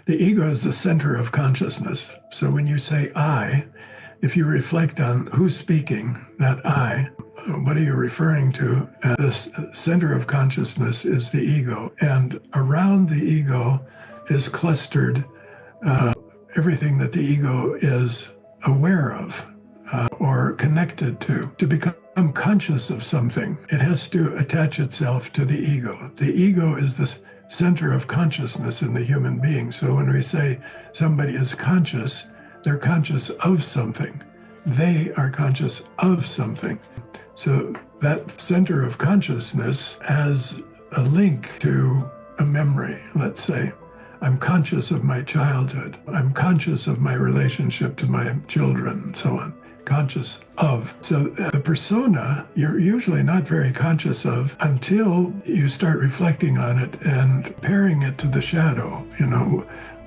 The ego is the center of consciousness. So when you say I, if you reflect on who's speaking, that I, what are you referring to? This center of consciousness is the ego. And around the ego is clustered everything that the ego is aware of or connected to. To become conscious of something, it has to attach itself to the ego. The ego is the center of consciousness in the human being. So when we say somebody is conscious, they're conscious of something. They are conscious of something. So that center of consciousness has a link to a memory, let's say. I'm conscious of my childhood. I'm conscious of my relationship to my children, and so on. Conscious of. So the persona, you're usually not very conscious of until you start reflecting on it and pairing it to the shadow,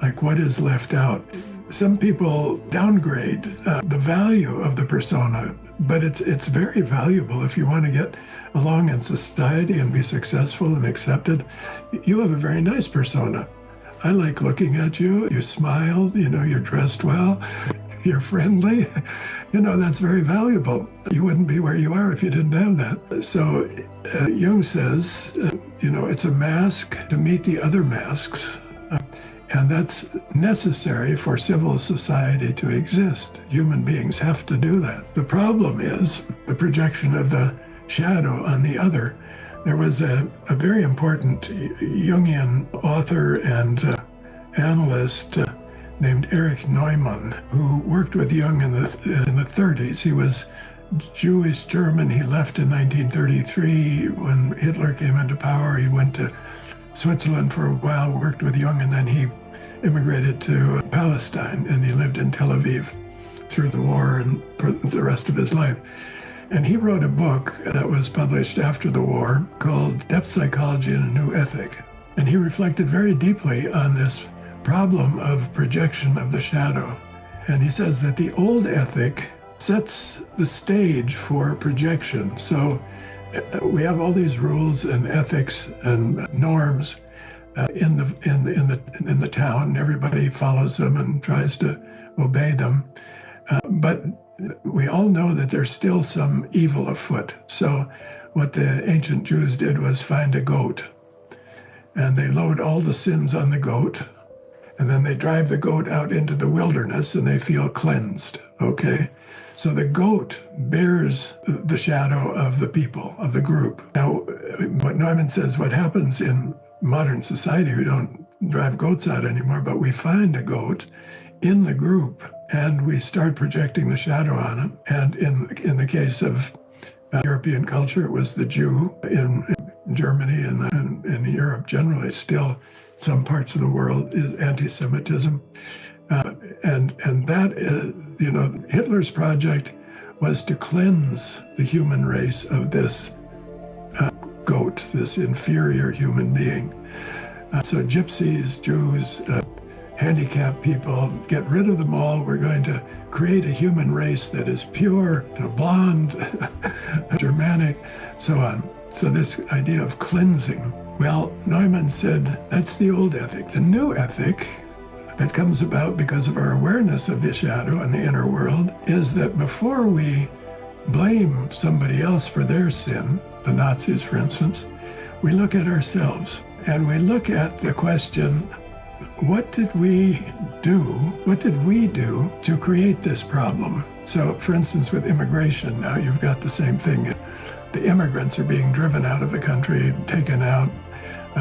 like what is left out. Some people downgrade the value of the persona, but it's very valuable if you want to get along in society and be successful and accepted. You have a very nice persona. I like looking at you. You smile, you're dressed well, you're friendly. That's very valuable. You wouldn't be where you are if you didn't have that. So Jung says, it's a mask to meet the other masks. And that's necessary for civil society to exist. Human beings have to do that. The problem is the projection of the shadow on the other. There was a very important Jungian author and analyst named Erich Neumann, who worked with Jung in the 30s. He was Jewish German. He left in 1933 when Hitler came into power. He went to Switzerland for a while, worked with Jung, and then he immigrated to Palestine, and he lived in Tel Aviv through the war and for the rest of his life. And he wrote a book that was published after the war called Depth Psychology and a New Ethic. And he reflected very deeply on this problem of projection of the shadow. And he says that the old ethic sets the stage for projection. So we have all these rules and ethics and norms in the town. Everybody follows them and tries to obey them. But we all know that there's still some evil afoot. So what the ancient Jews did was find a goat, and they load all the sins on the goat, and then they drive the goat out into the wilderness, and they feel cleansed, okay? So the goat bears the shadow of the people, of the group. Now, what Neumann says, what happens in modern society, we don't drive goats out anymore, but we find a goat in the group, and we start projecting the shadow on him. And in the case of European culture, it was the Jew in Germany and in Europe generally. Still, some parts of the world is anti-Semitism. And that is, Hitler's project was to cleanse the human race of this goat, this inferior human being. So gypsies, Jews, handicapped people, get rid of them all. We're going to create a human race that is pure, blonde, Germanic, so on. So this idea of cleansing. Well, Neumann said, that's the old ethic. The new ethic that comes about because of our awareness of the shadow and the inner world is that before we blame somebody else for their sin, the Nazis, for instance, we look at ourselves and we look at the question, what did we do? What did we do to create this problem? So, for instance, with immigration, now you've got the same thing. The immigrants are being driven out of the country, taken out,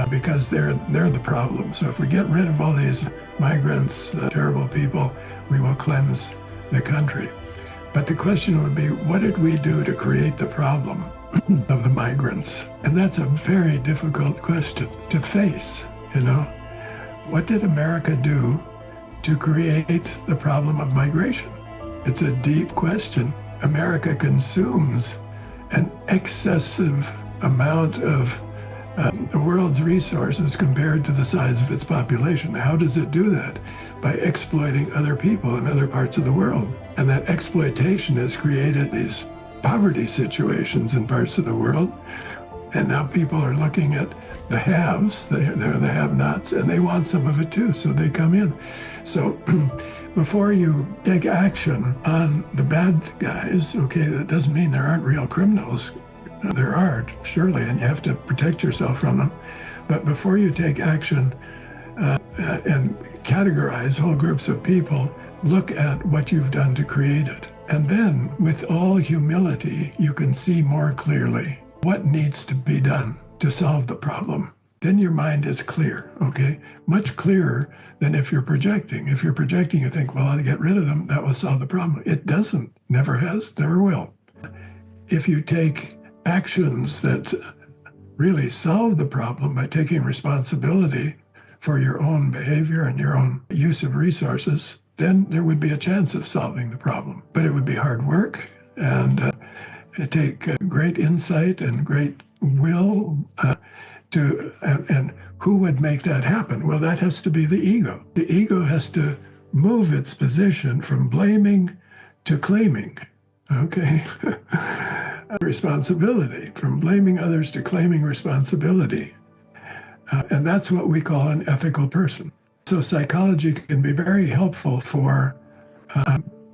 because they're the problem. So if we get rid of all these migrants, terrible people, we will cleanse the country. But the question would be, what did we do to create the problem of the migrants? And that's a very difficult question to face, What did America do to create the problem of migration? It's a deep question. America consumes an excessive amount of the world's resources compared to the size of its population. How does it do that? By exploiting other people in other parts of the world. And that exploitation has created these poverty situations in parts of the world. And now people are looking at the haves, they're the have-nots, and they want some of it too, so they come in. So before you take action on the bad guys, okay, that doesn't mean there aren't real criminals. There are, surely, and you have to protect yourself from them. But before you take action and categorize whole groups of people, look at what you've done to create it. And then, with all humility, you can see more clearly what needs to be done to solve the problem. Then your mind is clear, okay? Much clearer than if you're projecting. If you're projecting, you think, well, I'll get rid of them, that will solve the problem. It doesn't, never has, never will. If you take actions that really solve the problem by taking responsibility for your own behavior and your own use of resources, then there would be a chance of solving the problem. But it would be hard work, and it'd take great insight and great will and who would make that happen? Well, that has to be the ego. The ego has to move its position from blaming to claiming, okay? Responsibility, from blaming others to claiming responsibility. And that's what we call an ethical person. So psychology can be very helpful for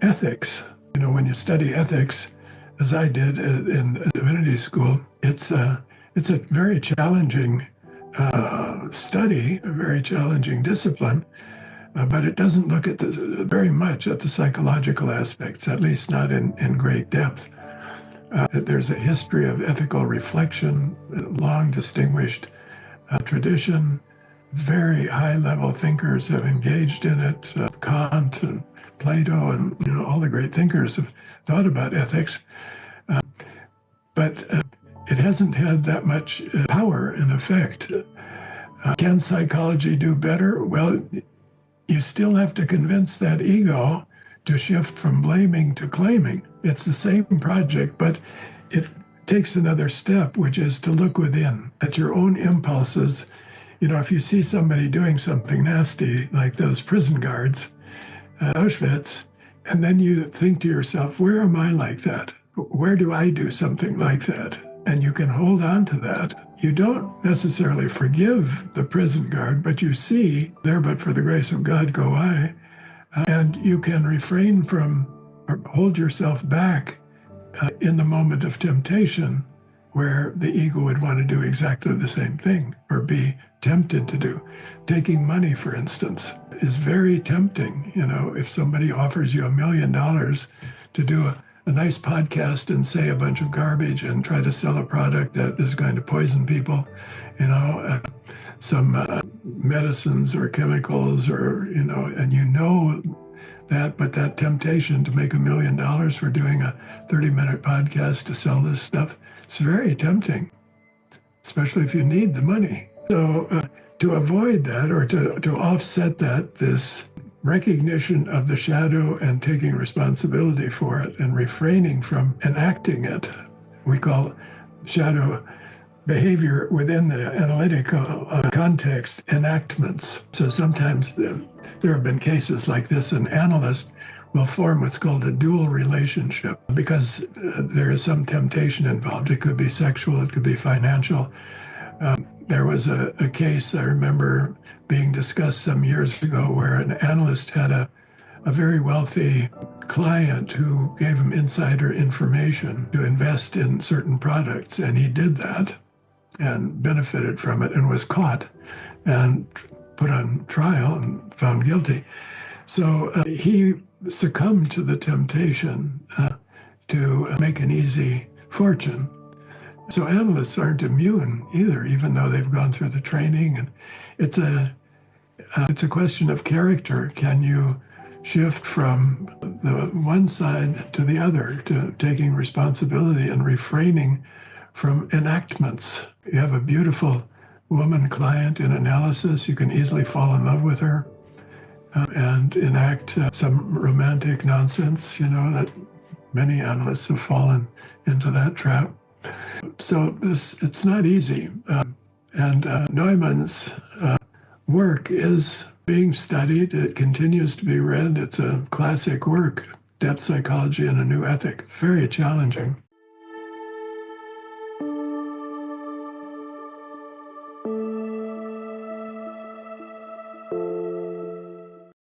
ethics. You know, when you study ethics, as I did in divinity school, it's a very challenging study, a very challenging discipline, but it doesn't look at very much at the psychological aspects, at least not in great depth. There's a history of ethical reflection, long distinguished tradition. Very high-level thinkers have engaged in it. Kant and Plato and all the great thinkers have thought about ethics, but it hasn't had that much power and effect. Can psychology do better? Well, you still have to convince that ego to shift from blaming to claiming. It's the same project, but it takes another step, which is to look within at your own impulses. You know, if you see somebody doing something nasty, like those prison guards at Auschwitz, and then you think to yourself, where am I like that? Where do I do something like that? And you can hold on to that. You don't necessarily forgive the prison guard, but you see, there but for the grace of God go I, and you can refrain from or hold yourself back in the moment of temptation where the ego would want to do exactly the same thing or be tempted to do. Taking money, for instance, is very tempting. You know, if somebody offers you $1 million to do a nice podcast and say a bunch of garbage and try to sell a product that is going to poison people, some medicines or chemicals or, and that, but that temptation to make $1 million for doing a 30-minute podcast to sell this stuff, it's very tempting, especially if you need the money. So to avoid that or to offset that, this recognition of the shadow and taking responsibility for it and refraining from enacting it, we call shadow behavior within the analytical context enactments. So sometimes there have been cases like this. An analyst will form what's called a dual relationship because there is some temptation involved. It could be sexual, it could be financial. There was a case I remember being discussed some years ago where an analyst had a very wealthy client who gave him insider information to invest in certain products, and he did that and benefited from it and was caught and put on trial and found guilty. So he succumbed to the temptation to make an easy fortune. So analysts aren't immune either, even though they've gone through the training. And it's a question of character. Can you shift from the one side to the other, to taking responsibility and refraining from enactments? You have a beautiful woman client in analysis. You can easily fall in love with her and enact some romantic nonsense, that many analysts have fallen into that trap. So it's not easy. And Neumann's work is being studied. It continues to be read. It's a classic work, Depth Psychology and a New Ethic. Very challenging.